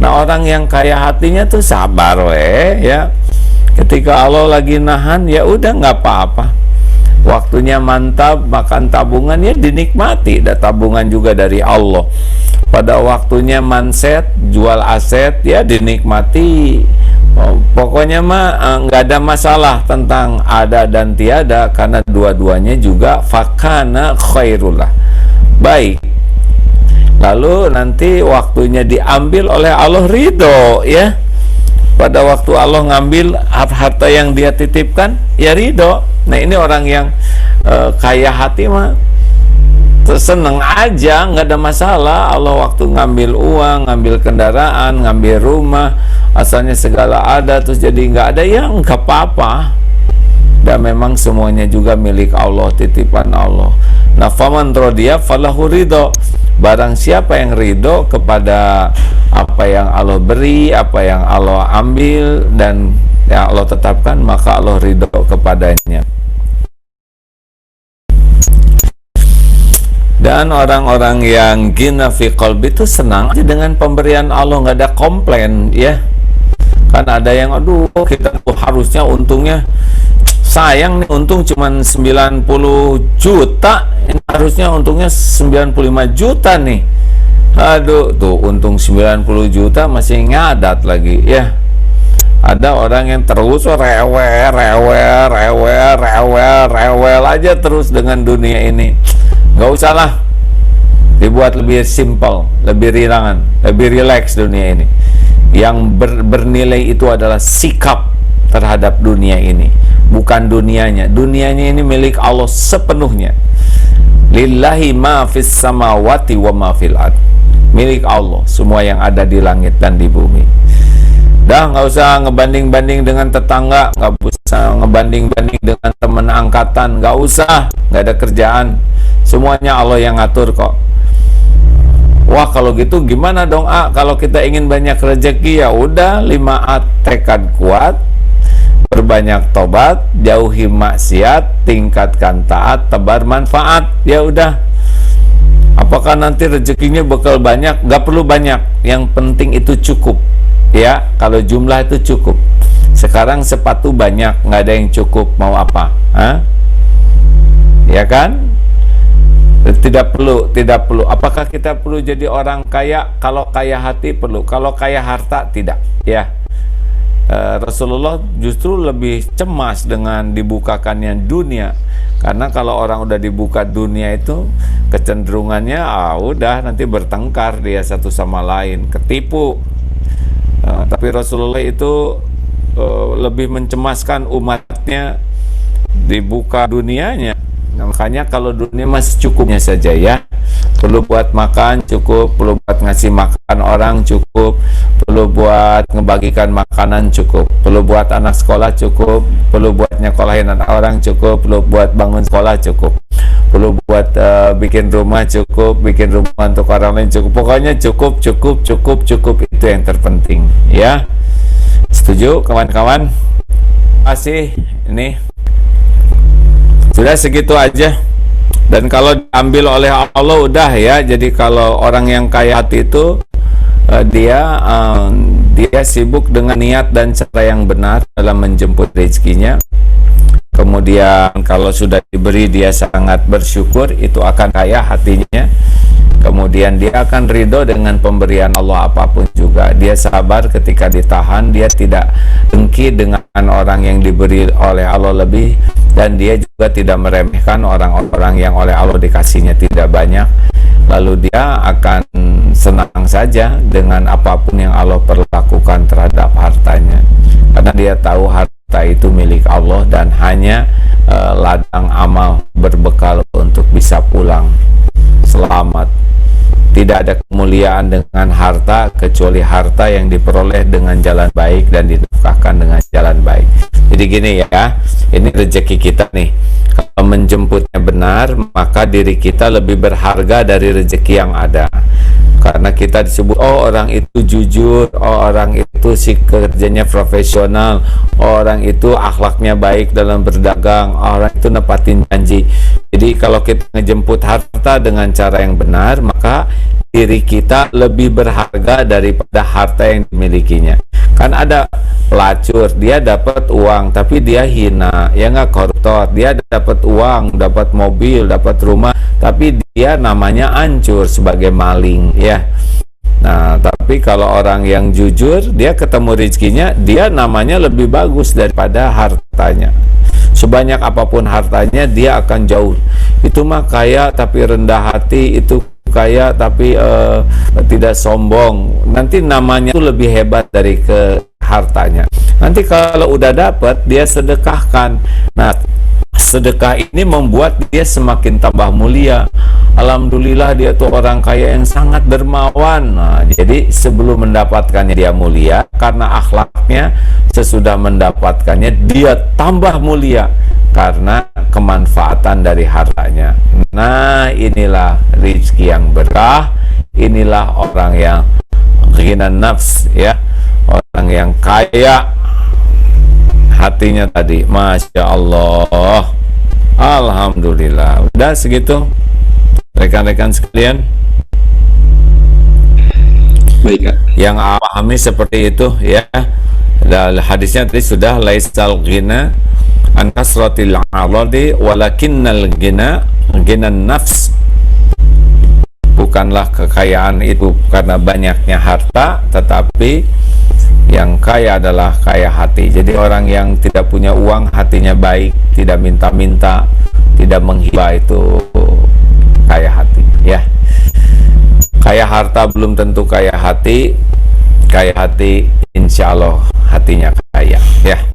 Nah, orang yang kaya hatinya tuh sabar ya. Ketika Allah lagi nahan, ya udah nggak apa-apa. Waktunya mantap, makan tabungan ya dinikmati. Dan tabungan juga dari Allah. Pada waktunya manset, jual aset ya dinikmati. Pokoknya mah nggak ada masalah tentang ada dan tiada, karena dua-duanya juga fakana khairullah, baik. Lalu nanti waktunya diambil oleh Allah, ridho ya. Pada waktu Allah ngambil harta yang dia titipkan, ya ridho. Nah, ini orang yang kaya hati mah seneng aja, nggak ada masalah. Allah waktu ngambil uang, ngambil kendaraan, ngambil rumah, asalnya segala ada, terus jadi nggak ada, ya nggak apa-apa. Dan memang semuanya juga milik Allah, titipan Allah. Nah, faman rodiya falahu ridho. Barang siapa yang ridho kepada apa yang Allah beri, apa yang Allah ambil dan yang Allah tetapkan, maka Allah ridho kepadanya. Dan orang-orang yang gina fi qalbi itu senang aja dengan pemberian Allah, nggak ada komplain ya. Kan ada yang aduh kita tuh harusnya untungnya, sayang nih untung cuman 90 juta, ini harusnya untungnya 95 juta nih. Aduh, tuh untung 90 juta masih ngadat lagi ya. Ada orang yang terus rewel aja terus dengan dunia ini. Gak usah lah, dibuat lebih simple, lebih ringan, lebih rileks dunia ini. Yang bernilai itu adalah sikap terhadap dunia ini, bukan dunianya. Dunianya ini milik Allah sepenuhnya. Lillahi ma fis samawati wa ma fil ard. Milik Allah semua yang ada di langit dan di bumi. Dah nggak usah ngebanding-banding dengan tetangga, nggak usah ngebanding-banding dengan teman angkatan, nggak usah, nggak ada kerjaan. Semuanya Allah yang ngatur kok. Wah, kalau gitu gimana dong, kalau kita ingin banyak rezeki, ya udah 5A, tekad kuat, berbanyak tobat, jauhi maksiat, tingkatkan taat, tebar manfaat. Ya udah. Apakah nanti rezekinya bakal banyak? Gak perlu banyak, yang penting itu cukup. Ya, kalau jumlah itu cukup. Sekarang sepatu banyak, nggak ada yang cukup, mau apa? Ya kan? Tidak perlu. Apakah kita perlu jadi orang kaya? Kalau kaya hati perlu, kalau kaya harta tidak. Ya, Rasulullah justru lebih cemas dengan dibukakannya dunia, karena kalau orang udah dibuka dunia itu kecenderungannya udah nanti bertengkar dia satu sama lain, ketipu. Tapi Rasulullah itu lebih mencemaskan umatnya dibuka dunianya. Nah, makanya kalau dunia masih cukupnya saja ya, perlu buat makan cukup, perlu buat ngasih makan orang cukup, perlu buat ngebagikan makanan cukup, perlu buat anak sekolah cukup, perlu buat nyekolahin anak orang cukup, perlu buat bangun sekolah cukup, perlu buat bikin rumah cukup, bikin rumah untuk orang lain cukup. Pokoknya cukup itu yang terpenting ya. Setuju kawan-kawan? Masih ini sudah segitu aja. Dan kalau diambil oleh Allah udah ya. Jadi kalau orang yang kaya hati itu dia sibuk dengan niat dan cara yang benar dalam menjemput rezekinya. Kemudian kalau sudah diberi dia sangat bersyukur, itu akan kaya hatinya. Kemudian dia akan ridho dengan pemberian Allah apapun juga. Dia sabar ketika ditahan, dia tidak dengki dengan orang yang diberi oleh Allah lebih, dan dia juga tidak meremehkan orang-orang yang oleh Allah dikasihnya tidak banyak. Lalu dia akan senang saja dengan apapun yang Allah perlakukan terhadap hartanya, karena dia tahu harta itu milik Allah dan hanya ladang amal berbekal untuk bisa pulang selamat. Tidak ada kemuliaan dengan harta kecuali harta yang diperoleh dengan jalan baik dan dinafkahkan dengan jalan baik. Jadi gini ya, ini rezeki kita nih. Kalau menjemputnya benar, maka diri kita lebih berharga dari rezeki yang ada. Karena kita disebut, oh orang itu jujur, oh orang itu si kerjanya profesional, oh orang itu akhlaknya baik dalam berdagang, oh orang itu nepatin janji. Jadi kalau kita ngejemput harta dengan cara yang benar, maka diri kita lebih berharga daripada harta yang dimilikinya. Kan ada pelacur, dia dapat uang tapi dia hina, ya nggak, koruptor, dia dapat uang, dapat mobil, dapat rumah, tapi dia namanya hancur sebagai maling, ya. Nah, tapi kalau orang yang jujur, dia ketemu rezekinya, dia namanya lebih bagus daripada hartanya. Sebanyak apapun hartanya, dia akan jauh. Itu mah kaya tapi rendah hati, itu kaya tapi tidak sombong. Nanti namanya itu lebih hebat dari ke hartanya. Nanti kalau udah dapat, dia sedekahkan. Nah, sedekah ini membuat dia semakin tambah mulia. Alhamdulillah, dia tuh orang kaya yang sangat dermawan. Nah, jadi sebelum mendapatkannya dia mulia, karena akhlaknya. Sesudah mendapatkannya dia tambah mulia karena kemanfaatan dari hartanya. Nah, inilah rezeki yang berkah. Inilah orang yang ghina nafs, ya, orang yang kaya hatinya tadi. Masya Allah, alhamdulillah. Udah segitu rekan-rekan sekalian. Baik, Kak. Yang pahami seperti itu, ya. Dan hadisnya tadi sudah, laisal ghina an kasratil aradi walakinnal ghina ghinan nafs. Bukanlah kekayaan itu karena banyaknya harta, tetapi yang kaya adalah kaya hati. Jadi orang yang tidak punya uang, hatinya baik, tidak minta-minta, tidak menghibah, itu kaya hati, ya. Kaya harta belum tentu kaya hati. Kaya hati insya Allah hatinya kaya, ya.